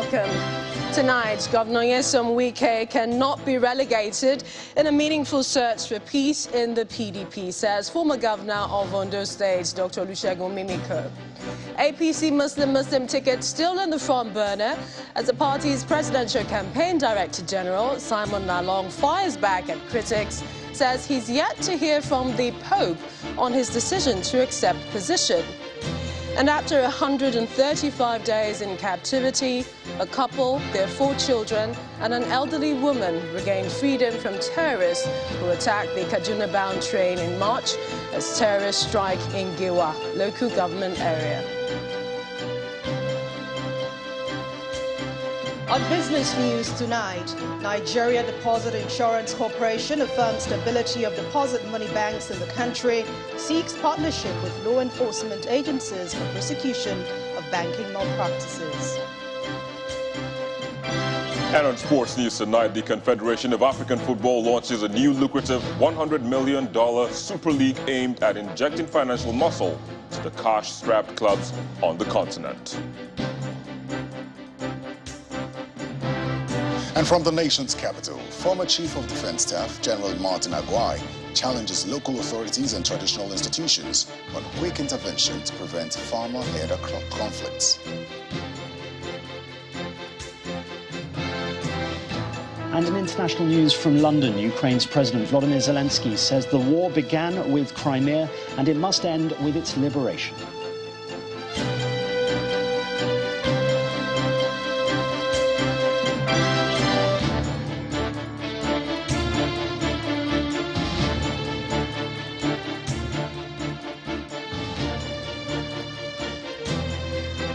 welcome. Tonight, Governor Nyesom Wike cannot be relegated in a meaningful search for peace in the PDP, says former Governor of Ondo State, Dr. Olusegun Mimiko. APC Muslim ticket still in the front burner as the party's presidential campaign director general, Simon Lalong, fires back at critics, says he's yet to hear from the Pope on his decision to accept position. And after 135 days in captivity, a couple, their 4 children, and an elderly woman regained freedom from terrorists who attacked the Kaduna-bound train in March as terrorists strike in Giwa, local government area. On business news tonight, Nigeria Deposit Insurance Corporation affirms stability of deposit money banks in the country, seeks partnership with law enforcement agencies for prosecution of banking malpractices. And on sports news tonight, the Confederation of African Football launches a new lucrative $100 million Super League aimed at injecting financial muscle to the cash-strapped clubs on the continent. And from the nation's capital, former Chief of Defense Staff General Martin Aguai challenges local authorities and traditional institutions on quick intervention to prevent farmer-herder conflicts. And in international news from London, Ukraine's President Volodymyr Zelensky says the war began with Crimea and it must end with its liberation.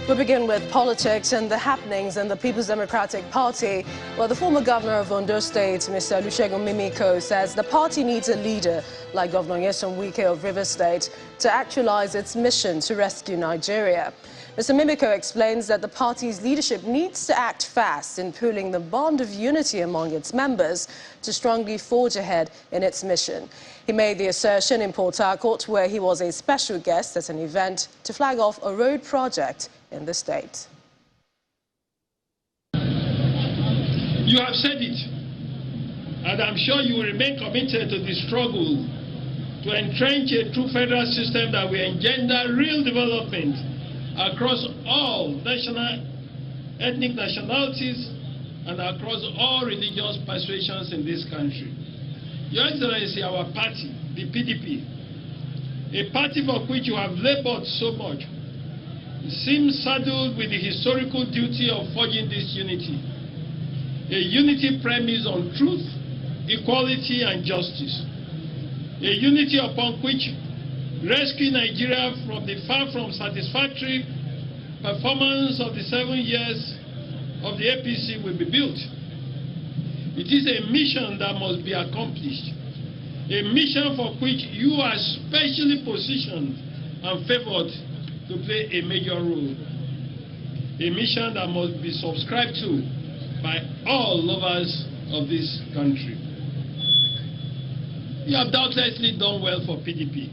We begin with politics and the happenings in the People's Democratic Party, where the former governor of Ondo State, Mr. Olusegun Mimiko, says the party needs a leader like Governor Nyesom Wike of Rivers State to actualize its mission to rescue Nigeria. Mr. Mimiko explains that the party's leadership needs to act fast in pulling the bond of unity among its members to strongly forge ahead in its mission. He made the assertion in Port Harcourt, where he was a special guest at an event to flag off a road project in the state. You have said it, and I'm sure you will remain committed to the struggle to entrench a true federal system that will engender real development across all national, ethnic nationalities and across all religious persuasions in this country. Your Excellency, our party, the PDP, a party for which you have labored so much, seems saddled with the historical duty of forging this unity. A unity premised on truth, equality, and justice. A unity upon which rescue Nigeria from the far from satisfactory performance of the 7 years of the APC will be built. It is a mission that must be accomplished. A mission for which you are specially positioned and favored to play a major role. A mission that must be subscribed to by all lovers of this country. You have doubtlessly done well for PDP.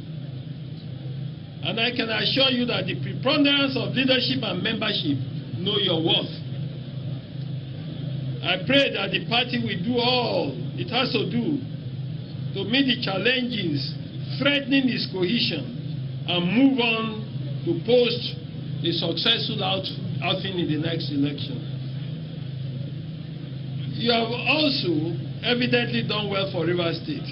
And I can assure you that the preponderance of leadership and membership know your worth. I pray that the party will do all it has to do to meet the challenges threatening its cohesion and move on to post a successful outing in the next election. You have also evidently done well for Rivers State,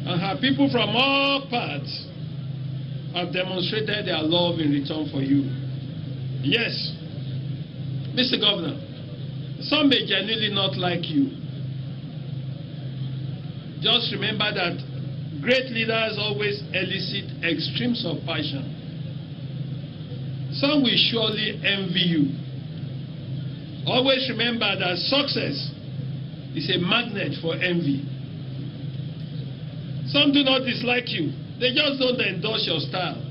and her people from all parts have demonstrated their love in return for you. Yes, Mr. Governor, some may genuinely not like you. Just remember that great leaders always elicit extremes of passion. Some will surely envy you. Always remember that success is a magnet for envy. Some do not dislike you. They just don't endorse your style.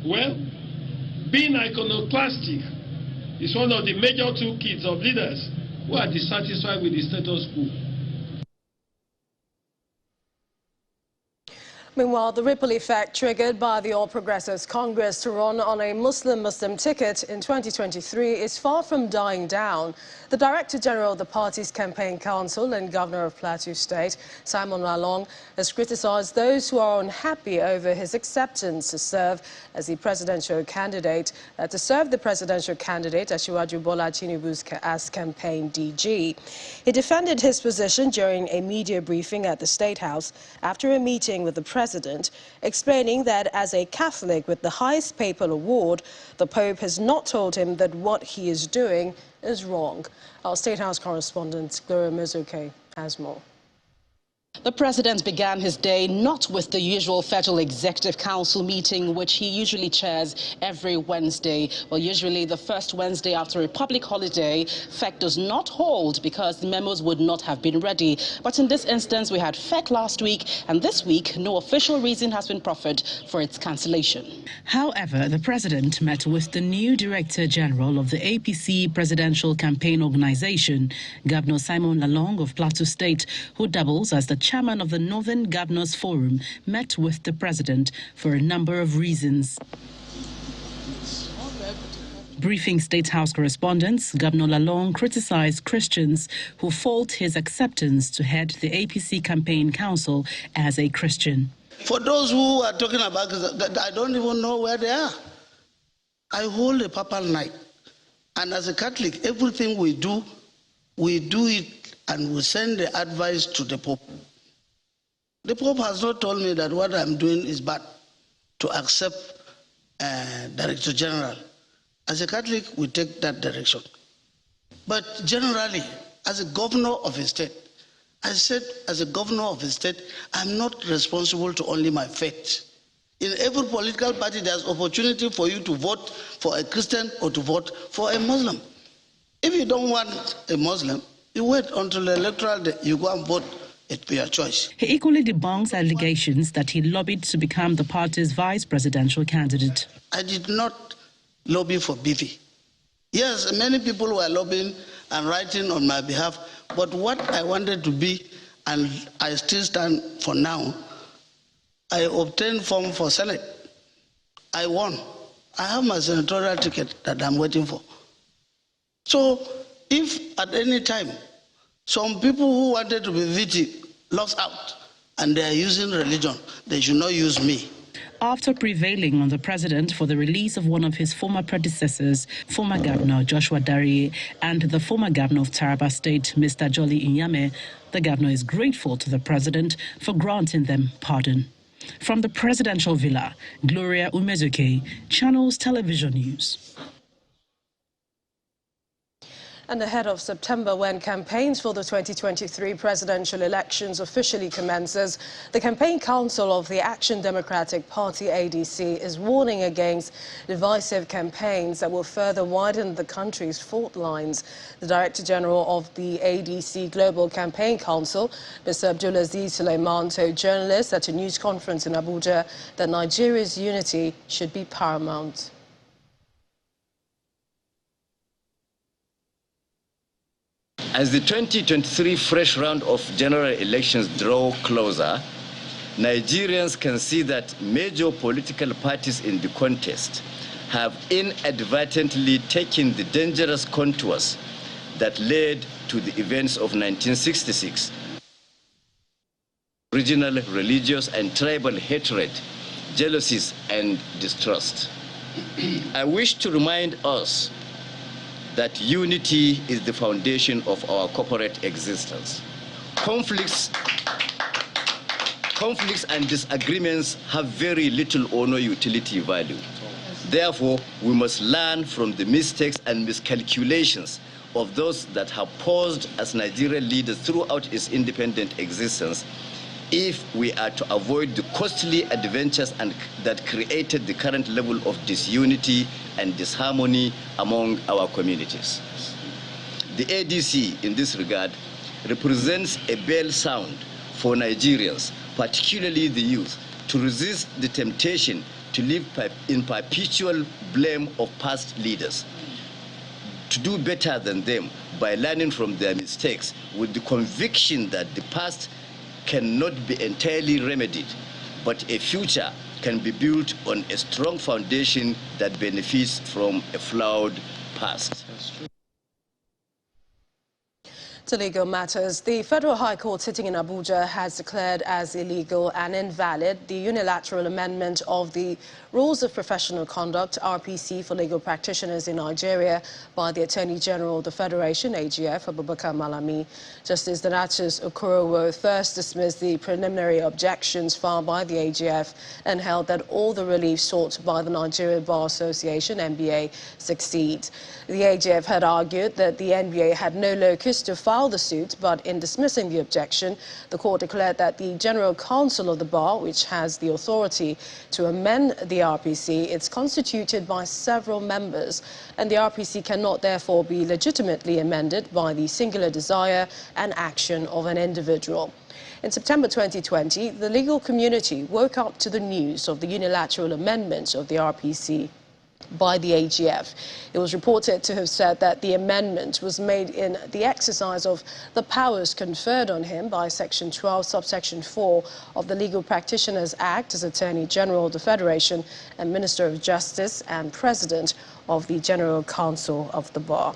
Well, being iconoclastic is one of the major toolkits of leaders who are dissatisfied with the status quo. Meanwhile, the ripple effect triggered by the All Progressives Congress to run on a Muslim-Muslim ticket in 2023 is far from dying down. The Director General of the party's campaign council and Governor of Plateau State, Simon Lalong, has criticized those who are unhappy over his acceptance to serve as the presidential candidate, Asiwaju Bola Tinubu's as campaign DG. He defended his position during a media briefing at the State House after a meeting with the President, explaining that as a Catholic with the highest papal award, the Pope has not told him that what he is doing is wrong. Our State House correspondent, Gloria Mizuke, has more. The president began his day not with the usual Federal Executive Council meeting, which he usually chairs every Wednesday. Well, usually the first Wednesday after a public holiday, FEC does not hold because the memos would not have been ready. But in this instance, we had FEC last week, and this week, no official reason has been proffered for its cancellation. However, the president met with the new Director General of the APC Presidential Campaign Organization, Governor Simon Lalong of Plateau State, who doubles as the chairman of the Northern Governors Forum, met with the president for a number of reasons. Briefing State House correspondents, Governor Lalong criticized Christians who fault his acceptance to head the APC Campaign Council as a Christian. For those who are talking about that, I don't even know where they are. I hold a papal knight, and as a Catholic, everything we do it and we send the advice to the Pope. The Pope has not told me that what I'm doing is bad to accept Director General. As a Catholic, we take that direction. But generally, as a governor of a state, I said as a governor of a state, I'm not responsible to only my faith. In every political party, there's opportunity for you to vote for a Christian or to vote for a Muslim. If you don't want a Muslim, you wait until the electoral day, you go and vote. It be your choice. He equally debunks allegations that he lobbied to become the party's vice presidential candidate. I did not lobby for BV. Yes, many people were lobbying and writing on my behalf, but what I wanted to be, and I still stand for now, I obtained form for Senate. I won. I have my senatorial ticket that I'm waiting for. So if at any time some people who wanted to be VT lost out and they are using religion, they should not use me. After prevailing on the president for the release of one of his former predecessors, former Governor Joshua Darie, and the former Governor of Taraba State, Mr. Jolly Inyame, the governor is grateful to the president for granting them pardon. From the presidential villa, Gloria Umezuke, Channels Television News. And ahead of September, when campaigns for the 2023 presidential elections officially commences, the Campaign Council of the Action Democratic Party, ADC, is warning against divisive campaigns that will further widen the country's fault lines. The Director General of the ADC Global Campaign Council, Mr. Abdulaziz Suleiman, told journalists at a news conference in Abuja that Nigeria's unity should be paramount. As the 2023 fresh round of general elections draw closer, Nigerians can see that major political parties in the contest have inadvertently taken the dangerous contours that led to the events of 1966. Regional, religious, and tribal hatred, jealousies, and distrust. I wish to remind us that unity is the foundation of our corporate existence. Conflicts and disagreements have very little or no utility value. Therefore, we must learn from the mistakes and miscalculations of those that have posed as Nigerian leaders throughout its independent existence if we are to avoid the costly adventures that created the current level of disunity and disharmony among our communities. The ADC, in this regard, represents a bell sound for Nigerians, particularly the youth, to resist the temptation to live in perpetual blame of past leaders, to do better than them by learning from their mistakes with the conviction that the past cannot be entirely remedied but a future can be built on a strong foundation that benefits from a flawed past. To legal matters, the Federal High Court sitting in Abuja has declared as illegal and invalid the unilateral amendment of the Rules of Professional Conduct, RPC, for legal practitioners in Nigeria by the Attorney General of the Federation, AGF, Abubakar Malami. Justice Donatus Okorowo first dismissed the preliminary objections filed by the AGF and held that all the relief sought by the Nigeria Bar Association, NBA, succeeds. The AGF had argued that the NBA had no locus to file the suit, but in dismissing the objection, the court declared that the General Counsel of the Bar, which has the authority to amend the RPC, is constituted by several members, and the RPC cannot therefore be legitimately amended by the singular desire and action of an individual. In September 2020, the legal community woke up to the news of the unilateral amendment of the RPC by the AGF. It was reported to have said that the amendment was made in the exercise of the powers conferred on him by Section 12, subsection 4 of the Legal Practitioners Act as Attorney General of the Federation and Minister of Justice and President of the General Counsel of the Bar.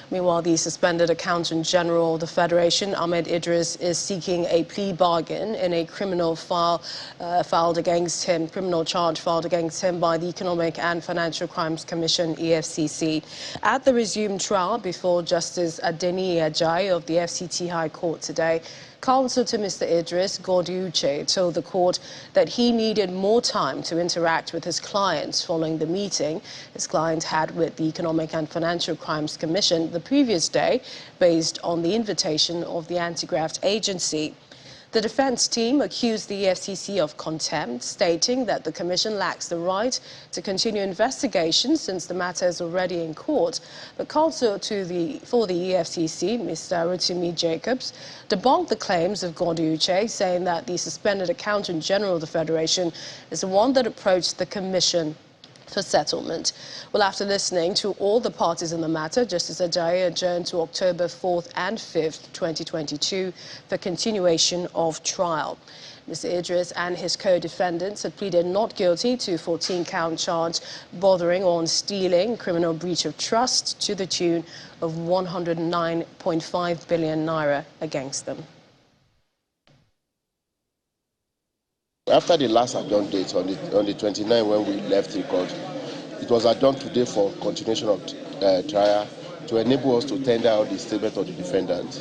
Meanwhile, the suspended Accountant General of the Federation, Ahmed Idris, is seeking a plea bargain in a criminal charge filed against him by the Economic and Financial Crimes Commission, EFCC. At the resumed trial before Justice Adeniyi Ajayi of the FCT High Court today, counsel to Mr. Idris, Gordy Uche, told the court that he needed more time to interact with his clients following the meeting his client had with the Economic and Financial Crimes Commission the previous day, based on the invitation of the anti-graft agency. The defense team accused the EFCC of contempt, stating that the commission lacks the right to continue investigations since the matter is already in court. But counsel for the EFCC, Mr. Rotimi Jacobs, debunked the claims of Gordy Uche, saying that the suspended Accountant General of the Federation is the one that approached the commission for settlement. Well, after listening to all the parties in the matter, Justice Ajayi adjourned to October 4th and 5th, 2022 for continuation of trial. Mr. Idris and his co-defendants had pleaded not guilty to 14-count charge bordering on stealing, criminal breach of trust to the tune of 109.5 billion naira against them. After the last adjourned date on the 29th when we left the court, it was adjourned today for continuation of trial to enable us to tender out the statement of the defendant.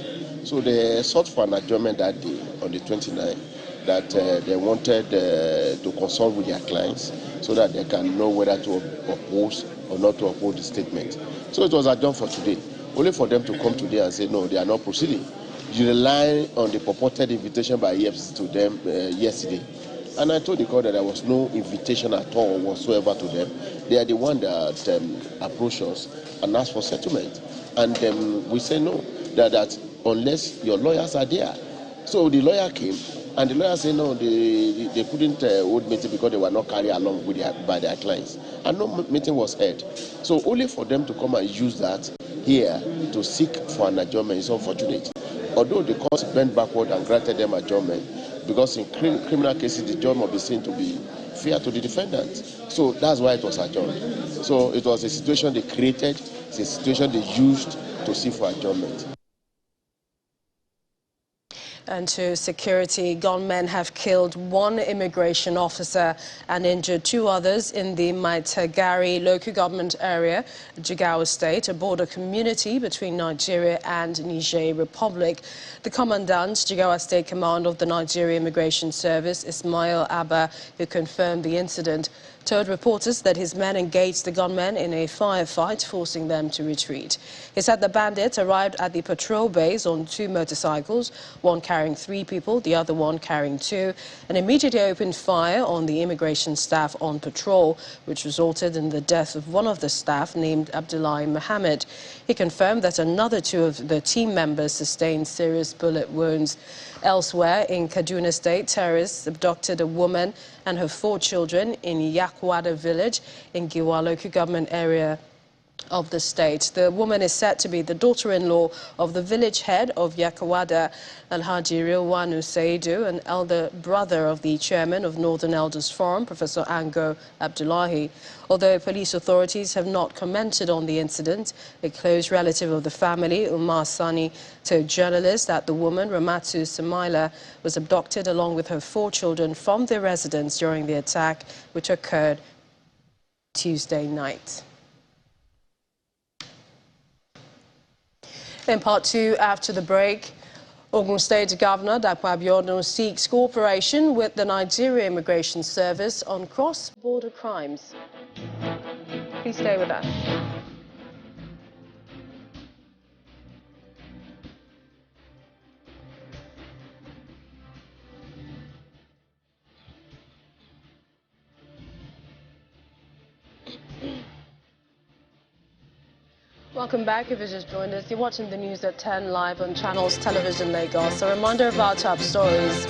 So they sought for an adjournment that day on the 29th that they wanted to consult with their clients so that they can know whether to oppose or not to oppose the statement. So it was adjourned for today, only for them to come today and say no, they are not proceeding. You rely on the purported invitation by EFCC to them yesterday. And I told the court that there was no invitation at all whatsoever to them. They are the one that approached us and asked for settlement. And we say no, that unless your lawyers are there. So the lawyer came, and the lawyer said no, they couldn't hold meeting because they were not carried along with by their clients. And no meeting was held. So only for them to come and use that here to seek for an adjournment is unfortunate. Although the court bent backward and granted them adjournment, because in criminal cases, the judge must be seen to be fair to the defendant. So that's why it was adjourned. So it was a situation they created, it's a situation they used to seek for adjournment. And to security, gunmen have killed one immigration officer and injured two others in the Maitagari local government area, Jigawa State, a border community between Nigeria and Niger Republic. The commandant, Jigawa State Command of the Nigeria Immigration Service, Ismail Abba, who confirmed the incident, told reporters that his men engaged the gunmen in a firefight, forcing them to retreat. He said the bandits arrived at the patrol base on two motorcycles, one carrying 3 people, the other one carrying 2, and immediately opened fire on the immigration staff on patrol, which resulted in the death of one of the staff named Abdullahi Mohammed. He confirmed that another 2 of the team members sustained serious bullet wounds. Elsewhere in Kaduna State, terrorists abducted a woman and her 4 children in Yakwada village in Giwa local government area of the state. The woman is said to be the daughter-in-law of the village head of Yakawada, Alhaji Rilwanu Saidu, an elder brother of the chairman of Northern Elders Forum, Professor Ango Abdullahi. Although police authorities have not commented on the incident, a close relative of the family, Umar Sani, told journalists that the woman, Ramatu Samaila, was abducted along with her 4 children from their residence during the attack, which occurred Tuesday night. In part 2, after the break, Ogun State Governor Dapo Abiodun seeks cooperation with the Nigeria Immigration Service on cross-border crimes. Please stay with us. Welcome back. If you just joined us, you're watching the news at 10 live on Channels Television Lagos. A reminder of our top stories.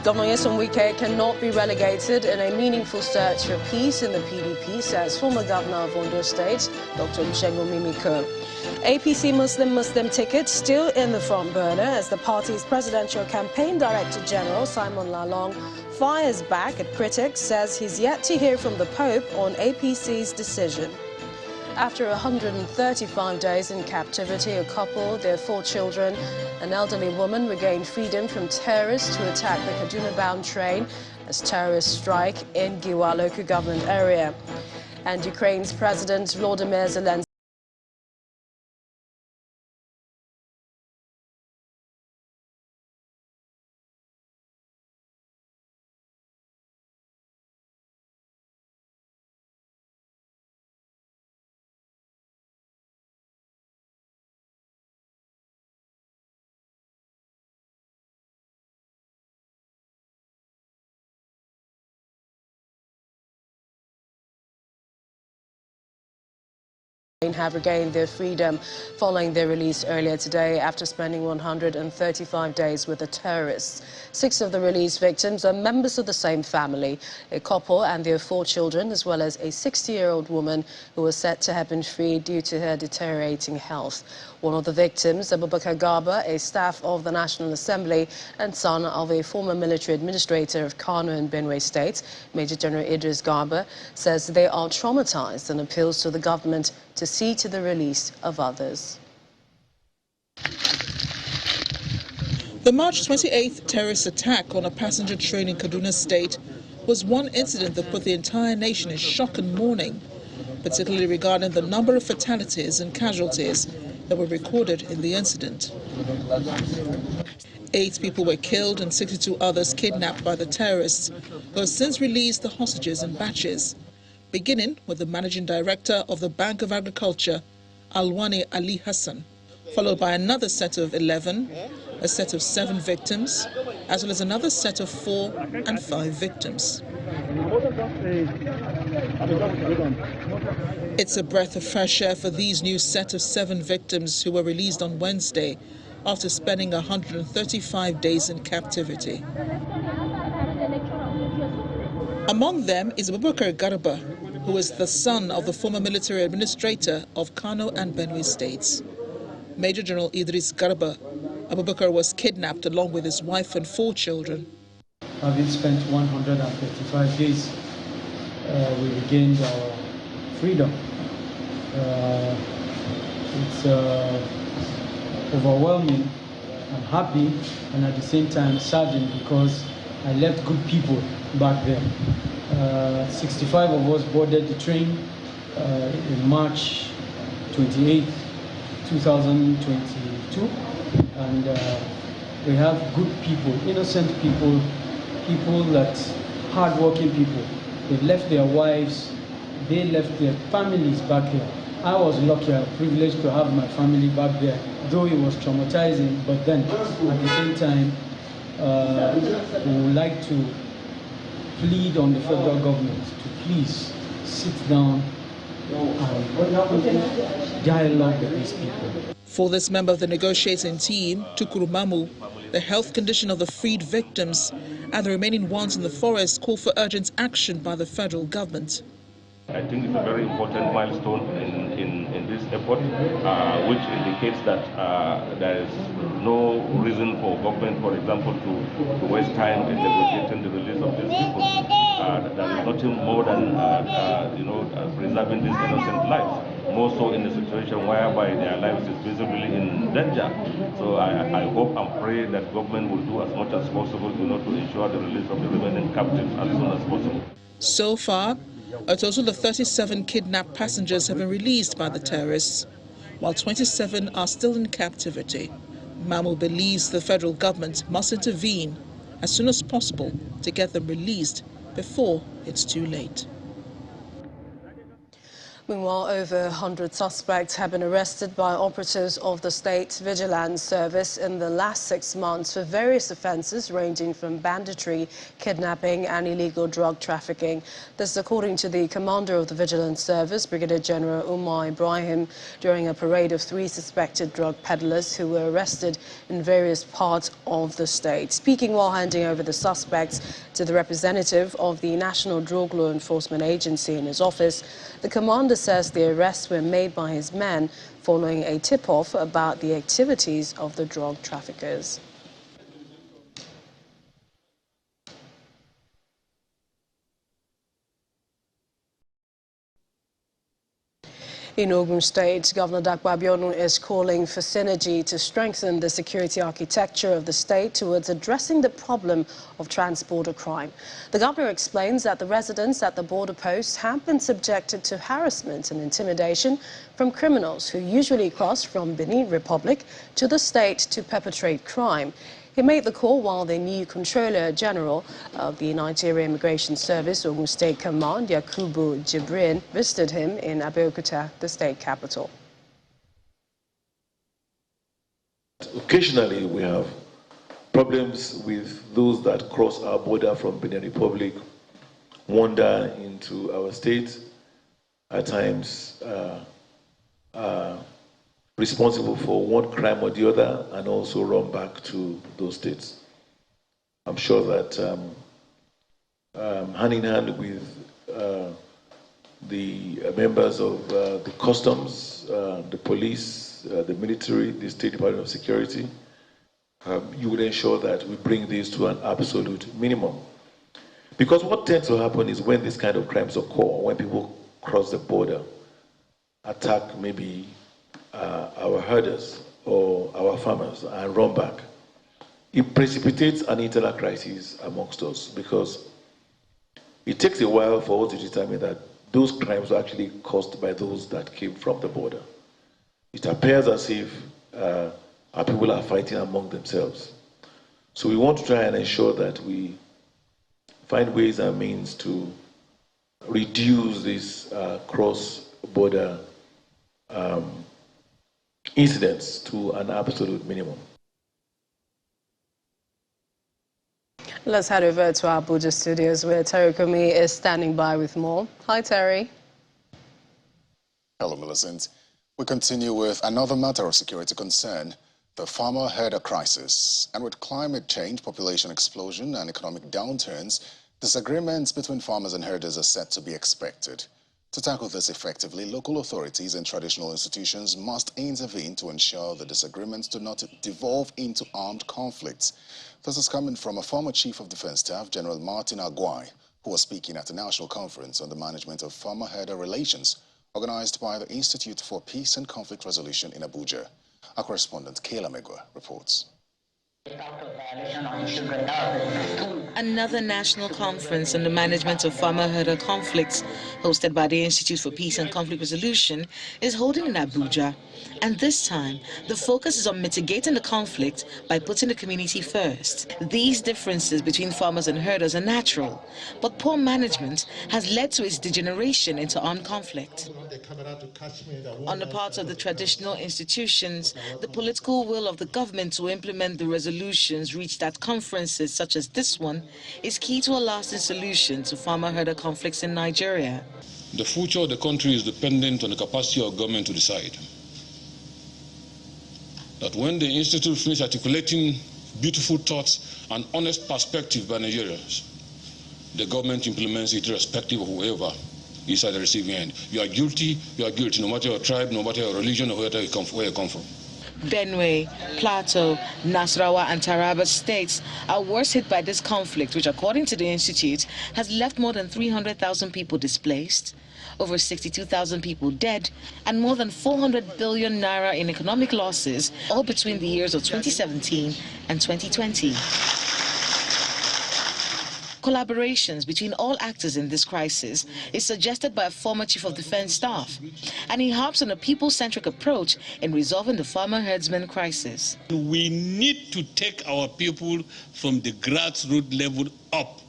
Governor Nyesom Wike cannot be relegated in a meaningful search for peace in the PDP, says former governor of Ondo State, Dr. Olusegun Mimiko. APC Muslim ticket still in the front burner as the party's presidential campaign director general, Simon Lalong, fires back at critics, says he's yet to hear from the Pope on APC's decision. After 135 days in captivity, a couple, their 4 children, an elderly woman regained freedom from terrorists who attacked the Kaduna-bound train as terrorists strike in Giwa local government area. And Ukraine's President Volodymyr Zelensky have regained their freedom following their release earlier today after spending 135 days with the terrorists. 6 of the released victims are members of the same family, a couple and their 4 children, as well as a 60-year-old woman who was said to have been freed due to her deteriorating health. One of the victims, Abubakar Garba, a staff of the National Assembly and son of a former military administrator of Kano in Benue State, Major General Idris Garba, says they are traumatized and appeals to the government to see to the release of others. The March 28th terrorist attack on a passenger train in Kaduna State was one incident that put the entire nation in shock and mourning, particularly regarding the number of fatalities and casualties that were recorded in the incident. 8 people were killed and 62 others kidnapped by the terrorists, who have since released the hostages in batches, beginning with the managing director of the Bank of Agriculture, Alwani Ali Hassan, followed by another set of 11, a set of 7 victims, as well as another set of 4 and 5 victims. It's a breath of fresh air for these new set of 7 victims who were released on Wednesday after spending 135 days in captivity. Among them is Abubakar Garba, who is the son of the former military administrator of Kano and Benue States. Major General Idris Garba, Abubakar was kidnapped along with his wife and 4 children. Having spent 135 days, we regained our freedom. It's overwhelming. I'm happy and at the same time saddened because I left good people back there. 65 of us boarded the train in March 28, 2022, and we have good people, innocent people, people that hard-working people. They left their wives, they left their families back here. I was lucky, I was privileged to have my family back there, though it was traumatizing, but then at the same time, we would like to plead on the federal government to please sit down and dialogue with these people. For this member of the negotiating team, Tukuru Mamu, the health condition of the freed victims and the remaining ones in the forest call for urgent action by the federal government. I think it's a very important milestone in in this effort, which indicates that there is no reason for government, for example, to waste time in negotiating the release of these people. There is nothing more than preserving these innocent lives, more so in a situation whereby their lives is visibly in danger. So I hope and pray that government will do as much as possible to ensure the release of the remaining captives as soon as possible. So far, a total of 37 kidnapped passengers have been released by the terrorists, while 27 are still in captivity. Mamu believes the federal government must intervene as soon as possible to get them released before it's too late. Meanwhile, over 100 suspects have been arrested by operatives of the State Vigilance Service in the last 6 months for various offences ranging from banditry, kidnapping and illegal drug trafficking. This according to the commander of the Vigilance Service, Brigadier General Umar Ibrahim, during a parade of 3 suspected drug peddlers who were arrested in various parts of the state. Speaking while handing over the suspects to the representative of the National Drug Law Enforcement Agency in his office, the commander says the arrests were made by his men following a tip-off about the activities of the drug traffickers. In Ogun State, Governor Dakwa Abiodun is calling for synergy to strengthen the security architecture of the state towards addressing the problem of trans-border crime. The governor explains that the residents at the border posts have been subjected to harassment and intimidation from criminals who usually cross from Benin Republic to the state to perpetrate crime. He made the call while the new Controller General of the Nigeria Immigration Service, Ogun State Command, Yakubu Jibrin, visited him in Abeokuta, the state capital. Occasionally, we have problems with those that cross our border from Benin Republic, wander into our state, at times responsible for one crime or the other, and also run back to those states. I'm sure that hand in hand with the members of the customs, the police, the military, the State Department of Security, you would ensure that we bring this to an absolute minimum. Because what tends to happen is when this kind of crimes occur, when people cross the border, attack maybe our herders or our farmers and run back, it precipitates an internal crisis amongst us, because it takes a while for us to determine that those crimes were actually caused by those that came from the border. It appears as if our people are fighting among themselves. So we want to try and ensure that we find ways and means to reduce this cross-border incidents to an absolute minimum. Let's head over to our Abuja studios where Terry Kumi is standing by with more. Hi, Terry. Hello, Millicent. We continue with another matter of security concern, the farmer herder crisis. And with climate change, population explosion and economic downturns, disagreements between farmers and herders are set to be expected. To tackle this effectively, local authorities and traditional institutions must intervene to ensure the disagreements do not devolve into armed conflicts. This is coming from a former Chief of Defense Staff, General Martin Aguai, who was speaking at a national conference on the management of farmer-herder relations organized by the Institute for Peace and Conflict Resolution in Abuja. Our correspondent, Kayla Megwa, reports. Another national conference on the management of farmer-herder conflicts, hosted by the Institute for Peace and Conflict Resolution, is holding in Abuja. And this time, the focus is on mitigating the conflict by putting the community first. These differences between farmers and herders are natural, but poor management has led to its degeneration into armed conflict. On the part of the traditional institutions, the political will of the government to implement the resolutions reached at conferences such as this one is key to a lasting solution to farmer-herder conflicts in Nigeria. The future of the country is dependent on the capacity of government to decide. That when the Institute finishes articulating beautiful thoughts and honest perspective by Nigerians, the government implements it irrespective of whoever is at the receiving end. You are guilty, no matter your tribe, no matter your religion, or where you come from. Benue, Plateau, Nasarawa and Taraba states are worst hit by this conflict, which according to the Institute has left more than 300,000 people displaced, over 62,000 people dead, and more than 400 billion naira in economic losses, all between the years of 2017 and 2020. Collaborations between all actors in this crisis is suggested by a former Chief of Defense Staff, and he harps on a people-centric approach in resolving the farmer herdsman crisis. We need to take our people from the grassroots level up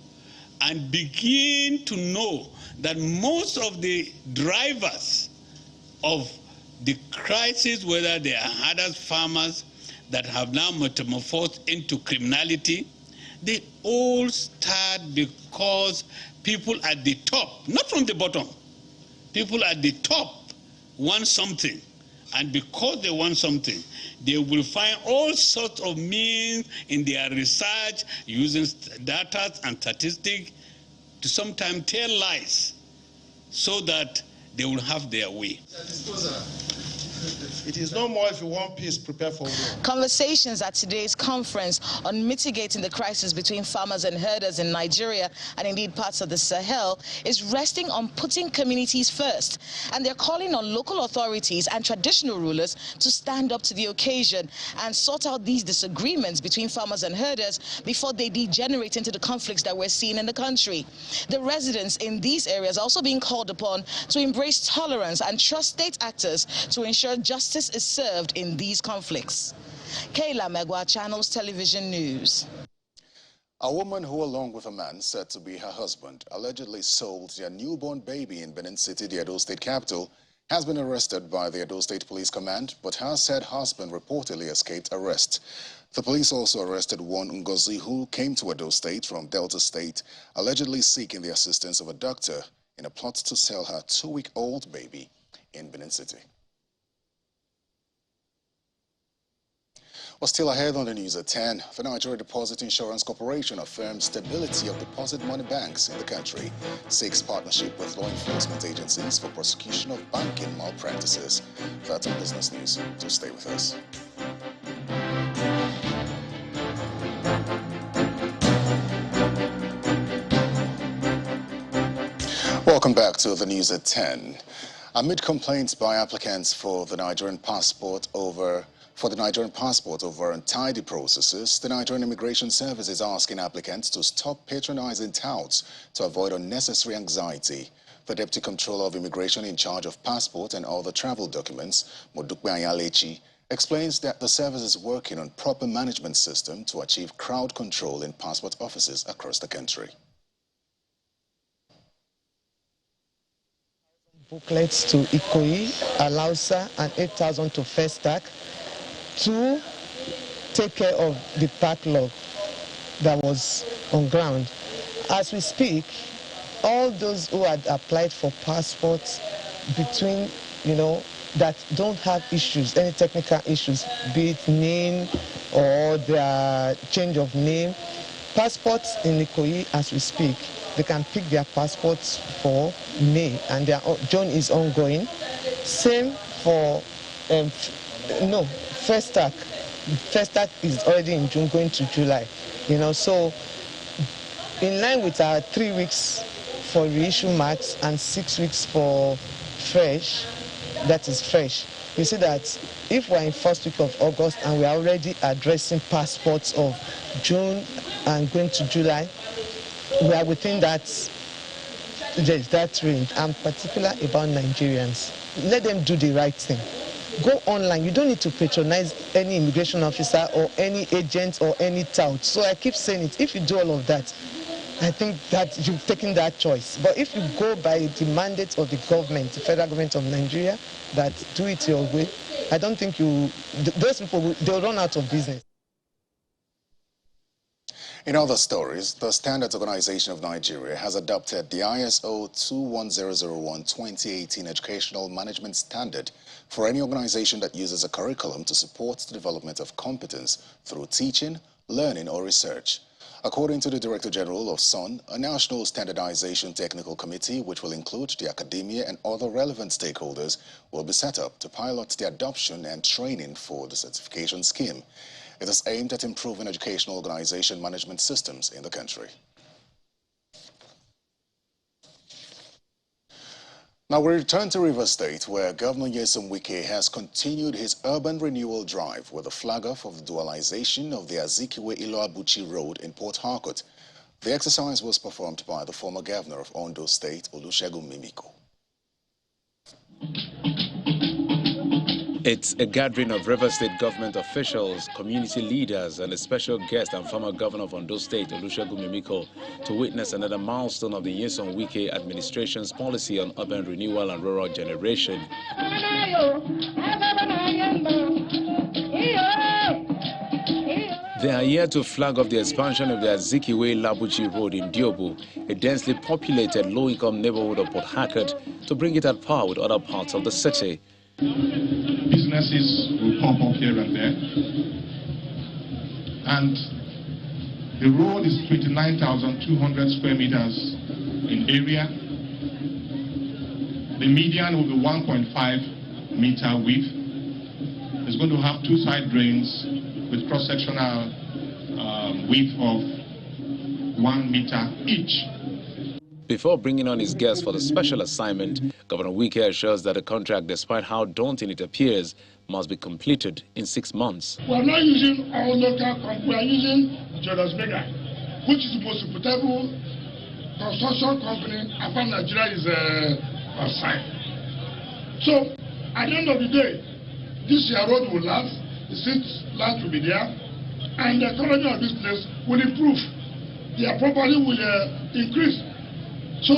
and begin to know that most of the drivers of the crisis, whether they are herders, farmers that have now metamorphosed into criminality, they all start because people at the top, not from the bottom, people at the top want something. And because they want something, they will find all sorts of means in their research using data and statistics to sometimes tell lies so that they will have their way. It is no more if you want peace, prepare for war. Conversations at today's conference on mitigating the crisis between farmers and herders in Nigeria and indeed parts of the Sahel is resting on putting communities first. And they're calling on local authorities and traditional rulers to stand up to the occasion and sort out these disagreements between farmers and herders before they degenerate into the conflicts that we're seeing in the country. The residents in these areas are also being called upon to embrace tolerance and trust state actors to ensure justice is served in these conflicts. Kayla Megwa, Channels Television News. A woman who, along with a man said to be her husband, allegedly sold their newborn baby in Benin City, the Edo State capital, has been arrested by the Edo State Police Command, but her said husband reportedly escaped arrest. The police also arrested one Ngozi who came to Edo State from Delta State, allegedly seeking the assistance of a doctor in a plot to sell her 2-week-old baby in Benin City. Well, still ahead on the news at 10, the Nigeria Deposit Insurance Corporation affirms stability of deposit money banks in the country, seeks partnership with law enforcement agencies for prosecution of banking malpractices. That's on Business News, so stay with us. Welcome back to the news at 10. Amid complaints by applicants for the Nigerian passport over untidy processes, the Nigerian Immigration Service is asking applicants to stop patronizing touts to avoid unnecessary anxiety. The Deputy Controller of Immigration in charge of passport and other travel documents, Modukwe Anyalechi, explains that the service is working on proper management system to achieve crowd control in passport offices across the country. Booklets to Ikoyi, Alausa, and 8,000 to Festac to take care of the backlog that was on ground. As we speak, all those who had applied for passports between, that don't have issues, any technical issues, be it name or their change of name, passports in Ikoyi, as we speak, they can pick their passports for May, and their journey is ongoing. Same for Festac. Festac is already in June, going to July. So in line with our 3 weeks for reissue marks and 6 weeks for fresh, that is fresh. You see that if we're in first week of August and we're already addressing passports of June and going to July, we are within that range. I'm particular about Nigerians. Let them do the right thing. Go online. You don't need to patronize any immigration officer or any agent or any tout. So I keep saying it. If you do all of that, I think that you've taken that choice. But if you go by the mandate of the government, the federal government of Nigeria, that do it your way, I don't think those people, they'll run out of business. In other stories, the Standards Organization of Nigeria has adopted the ISO 21001-2018 Educational Management Standard for any organization that uses a curriculum to support the development of competence through teaching, learning, or research. According to the Director General of SON, a National Standardization Technical Committee, which will include the academia and other relevant stakeholders, will be set up to pilot the adoption and training for the certification scheme. It is aimed at improving educational organization management systems in the country. Now we return to Rivers State, where Governor Nyesom Wike has continued his urban renewal drive with a flag-off of the dualization of the Azikiwe-Ilo-Abuchi Road in Port Harcourt. The exercise was performed by the former governor of Ondo State, Olusegun Mimiko. It's a gathering of Rivers State government officials, community leaders, and a special guest and former governor of Ondo State, Olusegun Mimiko, to witness another milestone of the Nyesom Wike administration's policy on urban renewal and rural generation. They are here to flag off the expansion of the Azikiwe-Labuchi Road in Diobu, a densely populated low-income neighborhood of Port Harcourt, to bring it at par with other parts of the city. Businesses will pop up here and there, and the road is 29,200 square meters in area. The median will be 1.5 meter width. It's going to have two side drains with cross-sectional width of 1 meter each. Before bringing on his guests for the special assignment, Governor Wike assures that the contract, despite how daunting it appears, must be completed in 6 months. We are not using all local companies, we are using Jonas Mega, which is the most reputable construction company apart Nigeria is assigned. So, at the end of the day, this year road will last, the seats land will be there, and the economy of this place will improve. Their property will increase. So,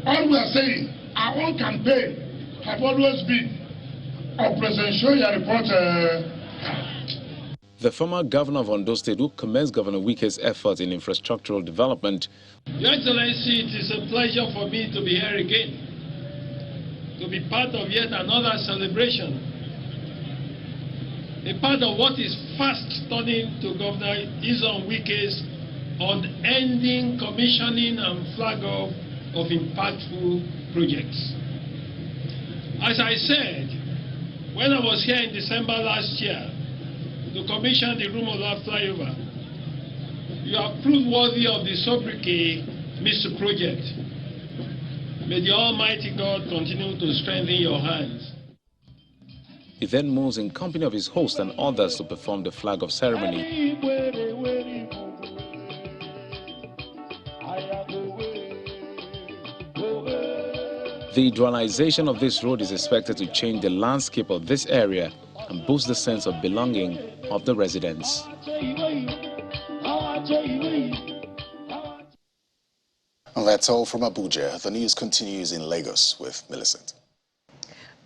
all we are saying, our own campaign have always been Operation Show Your Report. The former governor of Ondo State, who commends Governor Wike's efforts in infrastructural development. Your Excellency, it is a pleasure for me to be here again, to be part of yet another celebration, a part of what is fast turning to Governor Nyesom Wike's unending commissioning and flag off of impactful projects. As I said, when I was here in December last year to commission the Rumola flyover, you have proved worthy of the sobriquet Mr. Project. May the Almighty God continue to strengthen your hands. He then moves in company of his host and others to perform the flag off ceremony. The dualization of this road is expected to change the landscape of this area and boost the sense of belonging of the residents. And that's all from Abuja. The news continues in Lagos with Millicent.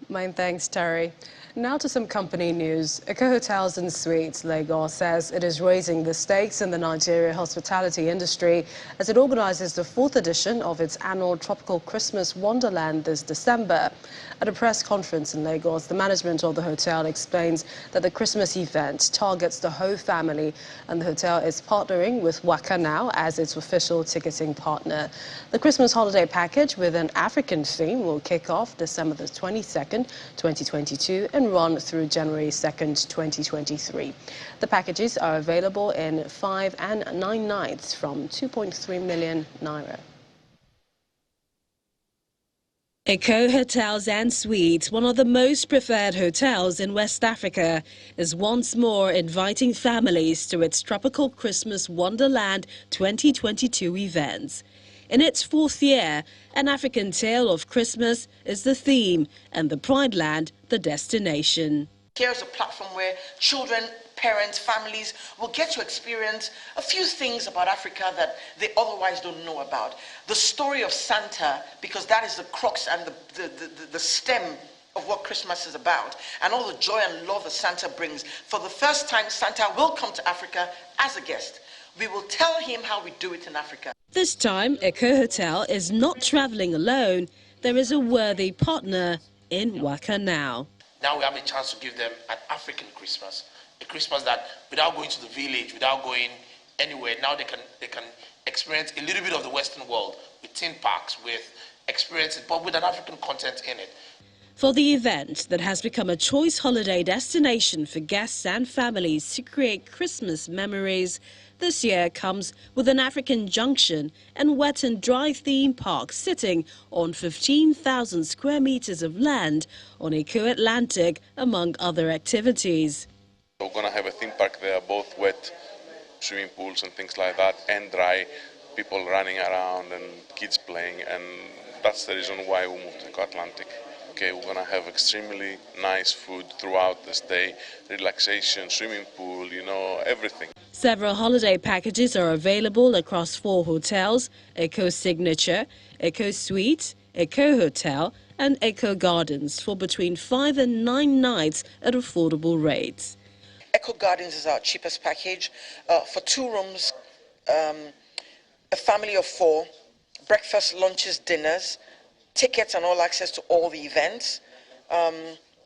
Mine thanks, Terry. Now to some company news. Eco Hotels and Suites Lagos says it is raising the stakes in the Nigeria hospitality industry as it organizes the 4th edition of its annual Tropical Christmas Wonderland this December. At a press conference in Lagos, the management of the hotel explains that the Christmas event targets the whole family, and the hotel is partnering with Waka Now as its official ticketing partner. The Christmas holiday package with an African theme will kick off December the 22nd, 2022 and run through January 2nd, 2023. The packages are available in 5 and 9 nights from 2.3 million naira. Eco Hotels and Suites, one of the most preferred hotels in West Africa, is once more inviting families to its Tropical Christmas Wonderland 2022 events. In its 4th year, An African Tale of Christmas is the theme and the Pride Land the destination. Here's a platform where children, parents, families will get to experience a few things about Africa that they otherwise don't know about. The story of Santa, because that is the crux and the stem of what Christmas is about, and all the joy and love that Santa brings. For the first time, Santa will come to Africa as a guest. We will tell him how we do it in Africa. This time, Eco Hotel is not traveling alone. There is a worthy partner in Waka Now. Now we have a chance to give them an African Christmas, a Christmas that without going to the village, without going anywhere. Now they can experience a little bit of the Western world with theme parks, with experiences, but with an African content in it. For the event that has become a choice holiday destination for guests and families to create Christmas memories, this year comes with an African junction and wet and dry theme park sitting on 15,000 square meters of land on Eco Atlantic, among other activities. We're going to have a theme park there, both wet swimming pools and things like that, and dry, people running around and kids playing, and that's the reason why we moved to Eco Atlantic. Okay, we're going to have extremely nice food throughout the stay, relaxation, swimming pool, you know, everything. Several holiday packages are available across 4 hotels: Eco Signature, Eco Suite, Eco Hotel and Eco Gardens, for between 5 and 9 nights at affordable rates. Eco Gardens is our cheapest package. For 2 rooms, a family of 4, breakfast, lunches, dinners, tickets and all access to all the events,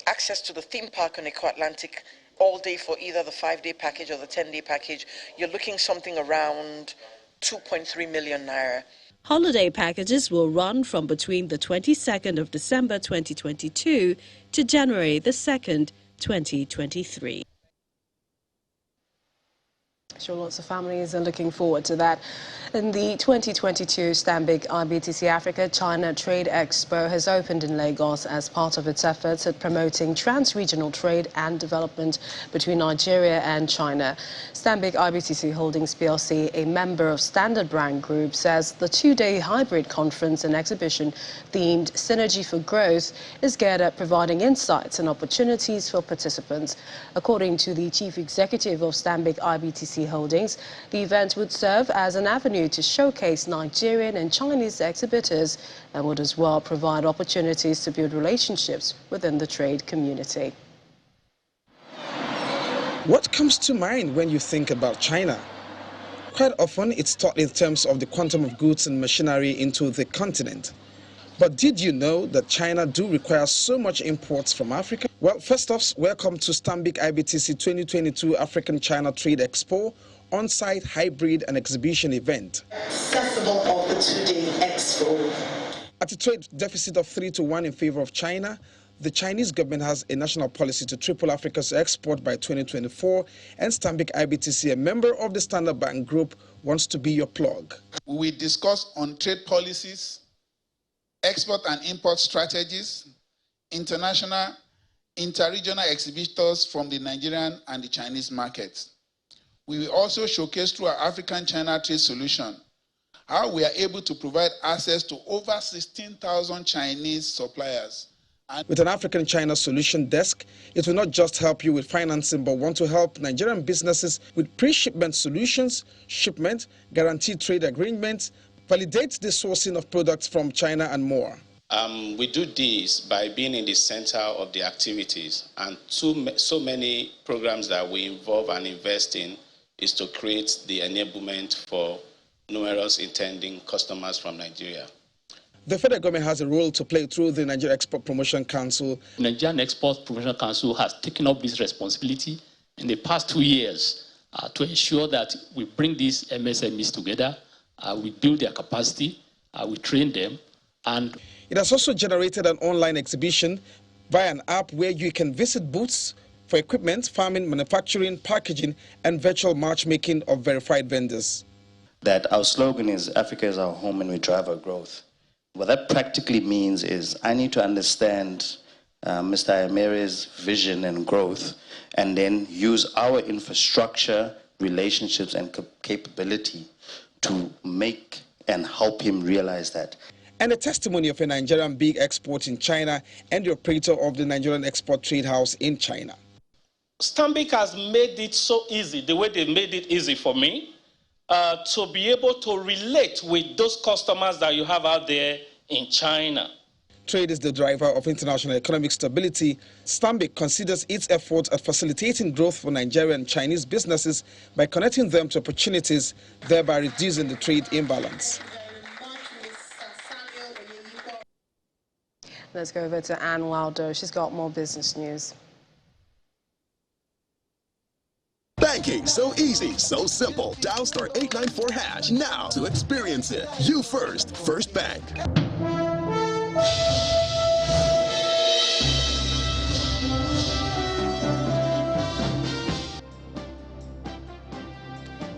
access to the theme park on Eco Atlantic all day for either the 5-day package or the 10-day package. You're looking something around 2.3 million naira. Holiday packages will run from between the 22nd of December 2022 to January the 2nd, 2023. Sure, lots of families are looking forward to that. And the 2022 Stanbic IBTC Africa China Trade Expo has opened in Lagos as part of its efforts at promoting trans-regional trade and development between Nigeria and China. Stanbic IBTC Holdings PLC, a member of Standard Brand Group, says the 2-day hybrid conference and exhibition themed Synergy for Growth is geared at providing insights and opportunities for participants. According to the chief executive of Stanbic IBTC Holdings, the event would serve as an avenue to showcase Nigerian and Chinese exhibitors and would as well provide opportunities to build relationships within the trade community. What comes to mind when you think about China? Quite often it's thought in terms of the quantum of goods and machinery into the continent. But did you know that China do require so much imports from Africa? Well, first off, welcome to Stanbic IBTC 2022 African China Trade Expo, on-site hybrid and exhibition event. Accessible of the 2-day expo. At a trade deficit of 3-1 in favor of China, the Chinese government has a national policy to triple Africa's export by 2024, and Stanbic IBTC, a member of the Standard Bank Group, wants to be your plug. We discuss on trade policies, export and import strategies, international, interregional exhibitors from the Nigerian and the Chinese markets. We will also showcase through our African-China trade solution how we are able to provide access to over 16,000 Chinese suppliers. With an African-China solution desk, it will not just help you with financing, but want to help Nigerian businesses with pre-shipment solutions, shipment, guaranteed trade agreements, validate the sourcing of products from China and more. We do this by being in the center of the activities, and so many programs that we involve and invest in is to create the enablement for numerous intending customers from Nigeria. The federal government has a role to play through the Nigeria Export Promotion Council. The Nigerian Export Promotion Council has taken up this responsibility in the past 2 years to ensure that we bring these MSMEs together, we build their capacity, we train them, and it has also generated an online exhibition via an app where you can visit booths for equipment, farming, manufacturing, packaging, and virtual matchmaking of verified vendors. That our slogan is Africa is our home and we drive our growth. What that practically means is I need to understand Mr. Emery's vision and growth, and then use our infrastructure, relationships, and capability to make and help him realize that. And a testimony of a Nigerian big export in China and the operator of the Nigerian Export Trade House in China. Stanbic has made it so easy, the way they made it easy for me, to be able to relate with those customers that you have out there in China. Trade is the driver of international economic stability. Stanbic considers its efforts at facilitating growth for Nigerian and Chinese businesses by connecting them to opportunities, thereby reducing the trade imbalance. Let's go over to Anne Wilder. She's got more business news. Thank Banking, so easy, so simple. Dial *894# now to experience it. You first, First Bank.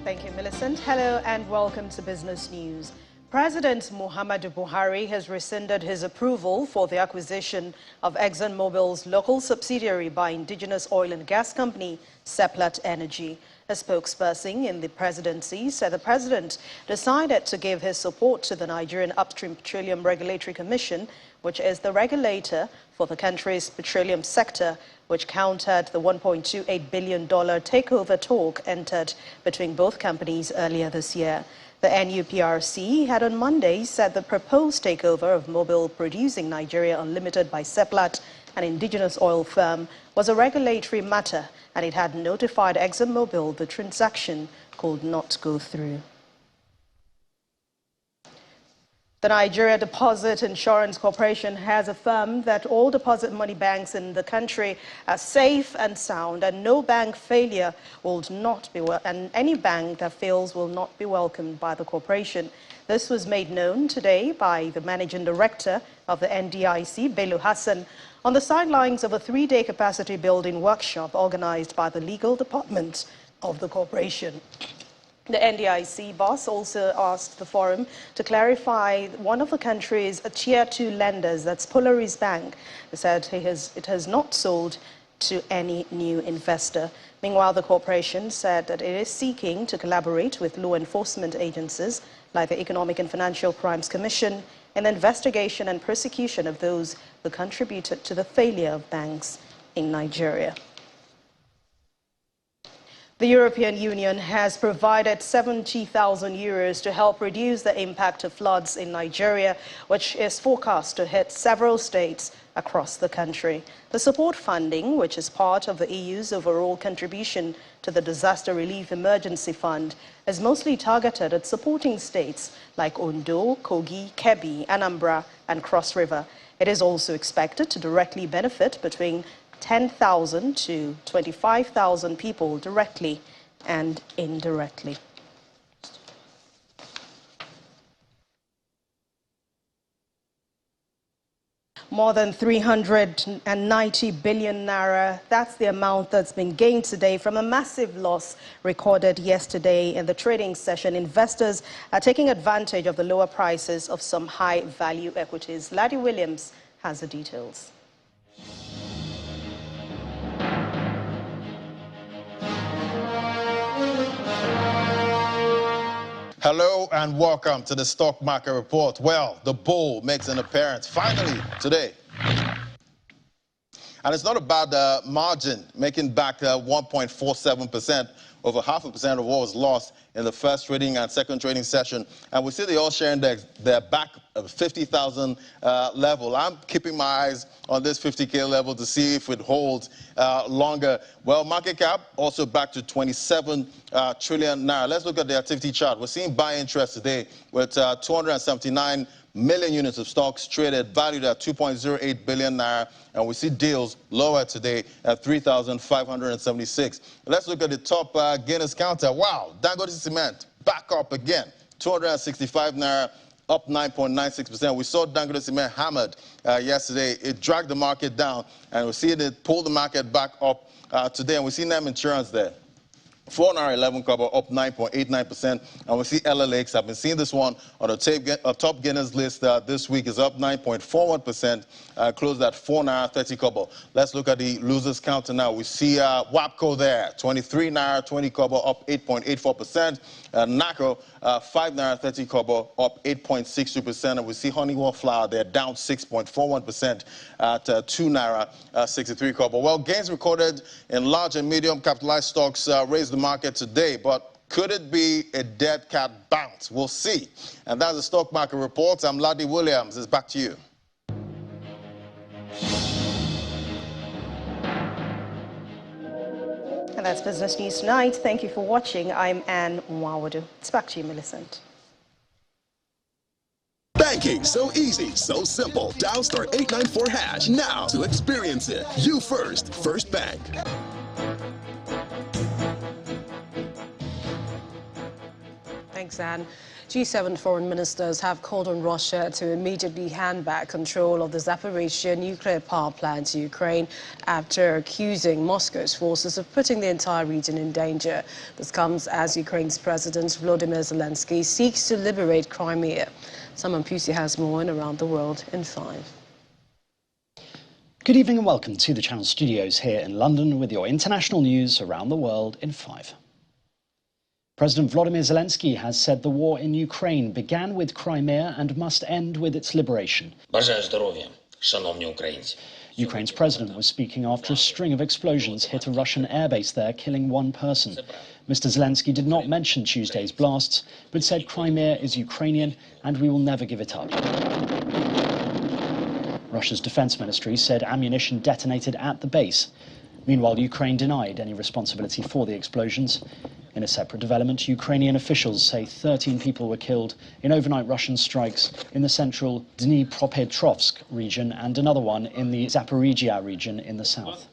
Thank you, Millicent. Hello and welcome to Business News. President Muhammadu Buhari has rescinded his approval for the acquisition of ExxonMobil's local subsidiary by indigenous oil and gas company Seplat Energy. A spokesperson in the presidency said the president decided to give his support to the Nigerian Upstream Petroleum Regulatory Commission, which is the regulator for the country's petroleum sector, which countered the $1.28 billion takeover talk entered between both companies earlier this year. The NUPRC had on Monday said the proposed takeover of Mobil Producing Nigeria Unlimited by Seplat, an indigenous oil firm, was a regulatory matter, and it had notified ExxonMobil the transaction could not go through. The Nigeria Deposit Insurance Corporation has affirmed that all deposit money banks in the country are safe and sound, and no bank failure will not be and any bank that fails will not be welcomed by the corporation. This was made known today by the managing director of the NDIC, Bello Hassan, on the sidelines of a 3-day capacity building workshop organized by the legal department of the corporation. The NDIC boss also asked the forum to clarify one of the country's Tier 2 lenders, that's Polaris Bank. He said it has not sold to any new investor. Meanwhile, the corporation said that it is seeking to collaborate with law enforcement agencies like the Economic and Financial Crimes Commission in the investigation and prosecution of those who contributed to the failure of banks in Nigeria. The European Union has provided 70,000 euros to help reduce the impact of floods in Nigeria, which is forecast to hit several states across the country. The support funding, which is part of the EU's overall contribution to the Disaster Relief Emergency Fund, is mostly targeted at supporting states like Ondo, Kogi, Kebbi, Anambra, and Cross River. It is also expected to directly benefit between 10,000 to 25,000 people directly and indirectly. More than 390 billion naira, that's the amount that's been gained today from a massive loss recorded yesterday in the trading session. Investors are taking advantage of the lower prices of some high-value equities. Laddie Williams has the details. Hello and welcome to the Stock Market Report. Well, the bull makes an appearance finally today. And it's not about the margin, making back 1.47%, over 0.5% of what was lost in the first trading and second trading session. And we see the all-share index, they're back at 50,000 level. I'm keeping my eyes on this 50K level to see if it holds longer. Well, market cap also back to 27 trillion naira. Let's look at the activity chart. We're seeing buy interest today with 279 million units of stocks traded, valued at 2.08 billion naira, and we see deals lower today at 3,576. Let's look at the top Guinness counter. Wow, Dangote Cement back up again, 265 naira, up 9.96%. We saw Dangote Cement hammered yesterday. It dragged the market down, and we're seeing it pull the market back up today, and we see NEM Insurance there. 4.11 cover, up 9.89%. And we see LLX. I've been seeing this one on the top Guinness list this week. Is up 9.41%, closed at 4.30 cover. Let's look at the losers counter now. We see WAPCO there, 23 naira 20 cover, up 8.84%. NACO, 5.30 cover, up 8.62%. And we see Honeywell Flour there, down 6.41% at 2 naira 63 cover. Well, gains recorded in large and medium capitalized stocks raised the market today, but could it be a dead cat bounce? We'll see. And that's the Stock Market Report. I'm Laddie Williams. It's back to you. And that's Business News Tonight. Thank you for watching. I'm Anne Mwawadu. It's back to you, Millicent. Banking, so easy, so simple. Dial *894# now to experience it. You first, First Bank. strikes, and G7 foreign ministers have called on Russia to immediately hand back control of the Zaporizhzhia nuclear power plant to Ukraine after accusing Moscow's forces of putting the entire region in danger. This comes as Ukraine's President Volodymyr Zelensky seeks to liberate Crimea. Simon Pusey has more in Around the World in 5. Good evening and welcome to the Channel Studios here in London with your international news around the world in 5. President Volodymyr Zelensky has said the war in Ukraine began with Crimea and must end with its liberation. Ukraine's president was speaking after a string of explosions hit a Russian airbase there, killing one person. Mr. Zelensky did not mention Tuesday's blasts, but said Crimea is Ukrainian and we will never give it up. Russia's defense ministry said ammunition detonated at the base. Meanwhile, Ukraine denied any responsibility for the explosions. In a separate development, Ukrainian officials say 13 people were killed in overnight Russian strikes in the central Dnipropetrovsk region and another one in the Zaporizhzhia region in the south.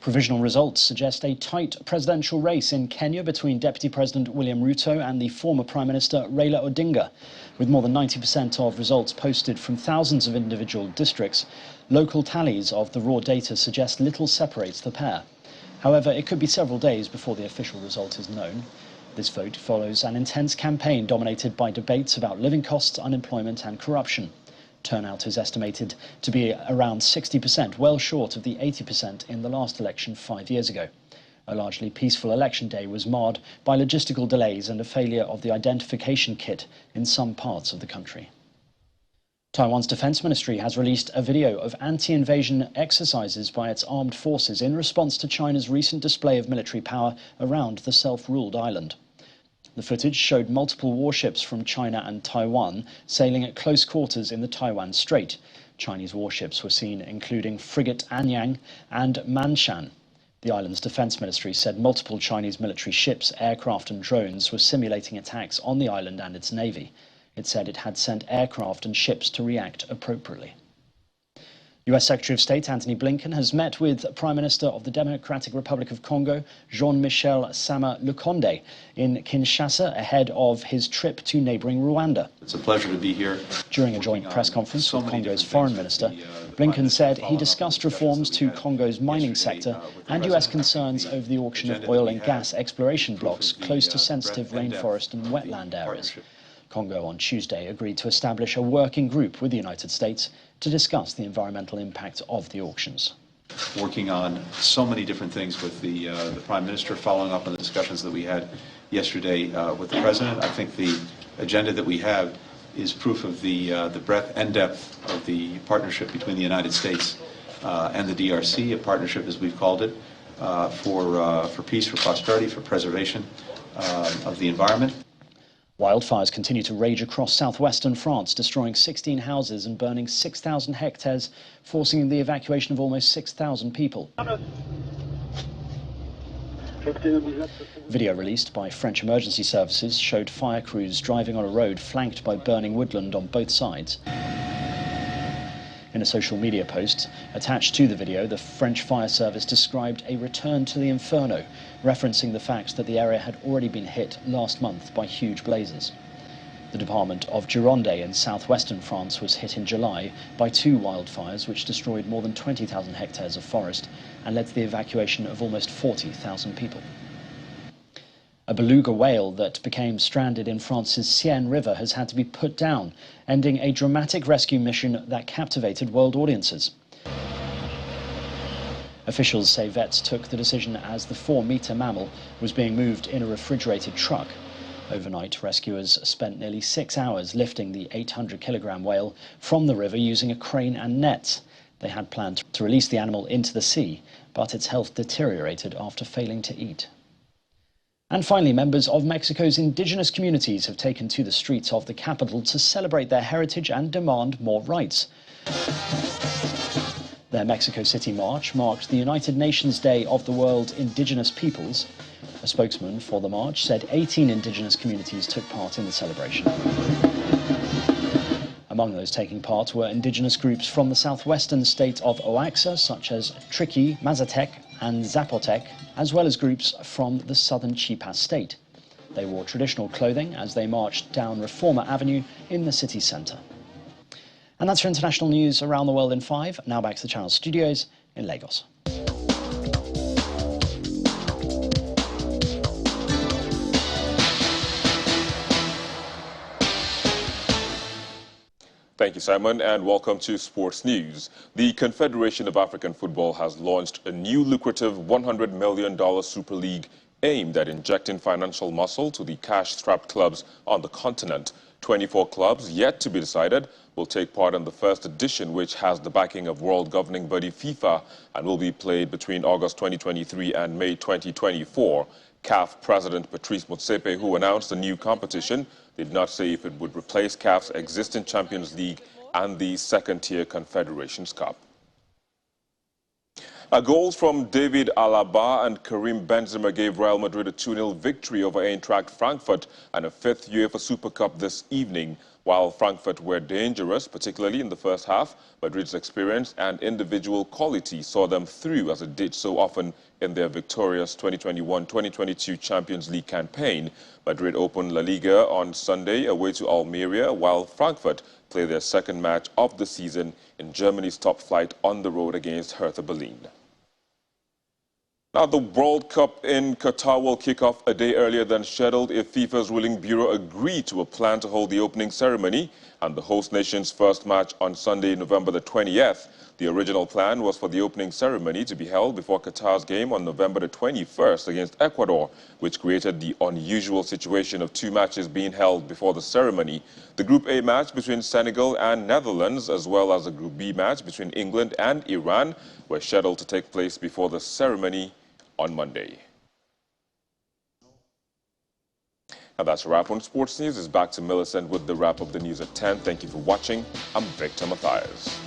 Provisional results suggest a tight presidential race in Kenya between Deputy President William Ruto and the former Prime Minister Raila Odinga. With more than 90% of results posted from thousands of individual districts, local tallies of the raw data suggest little separates the pair. However, it could be several days before the official result is known. This vote follows an intense campaign dominated by debates about living costs, unemployment and corruption. Turnout is estimated to be around 60%, well short of the 80% in the last election 5 years ago. A largely peaceful election day was marred by logistical delays and a failure of the identification kit in some parts of the country. Taiwan's defense ministry has released a video of anti-invasion exercises by its armed forces in response to China's recent display of military power around the self-ruled island. The footage showed multiple warships from China and Taiwan sailing at close quarters in the Taiwan Strait. Chinese warships were seen including frigate Anyang and Manshan. The island's defense ministry said multiple Chinese military ships, aircraft and drones were simulating attacks on the island and its navy. It said it had sent aircraft and ships to react appropriately. US Secretary of State Antony Blinken has met with Prime Minister of the Democratic Republic of Congo, Jean-Michel Sama Lukonde, in Kinshasa ahead of his trip to neighboring Rwanda. It's a pleasure to be here. During a joint press conference with Congo's foreign minister, Blinken said he discussed reforms to Congo's mining sector and US concerns over the auction of oil and gas exploration blocks close to sensitive rainforest and wetland areas. Congo on Tuesday agreed to establish a working group with the United States to discuss the environmental impact of the auctions. Working on so many different things with the Prime Minister, following up on the discussions that we had yesterday with the President. I think the agenda that we have is proof of the breadth and depth of the partnership between the United States and the DRC, a partnership, as we've called it, for peace, for prosperity, for preservation of the environment. Wildfires continue to rage across southwestern France, destroying 16 houses and burning 6,000 hectares, forcing the evacuation of almost 6,000 people. Video released by French emergency services showed fire crews driving on a road flanked by burning woodland on both sides. In a social media post attached to the video, the French fire service described a return to the inferno, referencing the fact that the area had already been hit last month by huge blazes. The department of Gironde in southwestern France was hit in July by 2 wildfires which destroyed more than 20,000 hectares of forest and led to the evacuation of almost 40,000 people. A beluga whale that became stranded in France's Seine River has had to be put down, ending a dramatic rescue mission that captivated world audiences. Officials say vets took the decision as the 4-meter mammal was being moved in a refrigerated truck. Overnight, rescuers spent nearly 6 hours lifting the 800-kilogram whale from the river using a crane and nets. They had planned to release the animal into the sea, but its health deteriorated after failing to eat. And finally, members of Mexico's indigenous communities have taken to the streets of the capital to celebrate their heritage and demand more rights. Their Mexico City march marked the United Nations Day of the World Indigenous Peoples. A spokesman for the march said 18 indigenous communities took part in the celebration. Among those taking part were indigenous groups from the southwestern state of Oaxaca, such as Triqui, Mazatec and Zapotec, as well as groups from the southern Chiapas state. They wore traditional clothing as they marched down Reformer Avenue in the city centre. And that's your international news around the world in 5. Now back to the Channel studios in Lagos. Thank you, Simon, and welcome to Sports News. The Confederation of African Football has launched a new lucrative $100 million Super League aimed at injecting financial muscle to the cash-strapped clubs on the continent. 24 clubs, yet to be decided, will take part in the first edition, which has the backing of world governing body FIFA and will be played between August 2023 and May 2024. CAF President Patrice Motsepe, who announced the new competition, did not say if it would replace CAF's existing Champions League and the second-tier Confederations Cup. Goals from David Alaba and Karim Benzema gave Real Madrid a 2-0 victory over Eintracht Frankfurt and a 5th UEFA Super Cup this evening. While Frankfurt were dangerous, particularly in the first half, Madrid's experience and individual quality saw them through, as it did so often in their victorious 2021-2022 Champions League campaign. Madrid opened La Liga on Sunday away to Almeria, while Frankfurt play their second match of the season in Germany's top flight on the road against Hertha Berlin. Now, the World Cup in Qatar will kick off a day earlier than scheduled if FIFA's ruling bureau agreed to a plan to hold the opening ceremony and the host nation's first match on Sunday, November the 20th. The original plan was for the opening ceremony to be held before Qatar's game on November the 21st against Ecuador, which created the unusual situation of 2 matches being held before the ceremony. The Group A match between Senegal and Netherlands, as well as the Group B match between England and Iran, were scheduled to take place before the ceremony on Monday. And that's a wrap on Sports News. It's back to Millicent with the wrap of the news at 10. Thank you for watching. I'm Victor Matthias.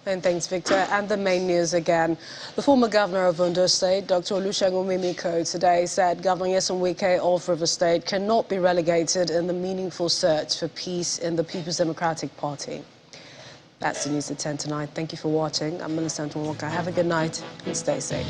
And thanks, Victor. And the main news again. The former governor of Ondo State, Dr. Olusegun Mimiko, today said Governor Nyesom Wike of River State cannot be relegated in the meaningful search for peace in the People's Democratic Party. That's the news at 10 tonight. Thank you for watching. I'm Millicent Walker. Have a good night and stay safe.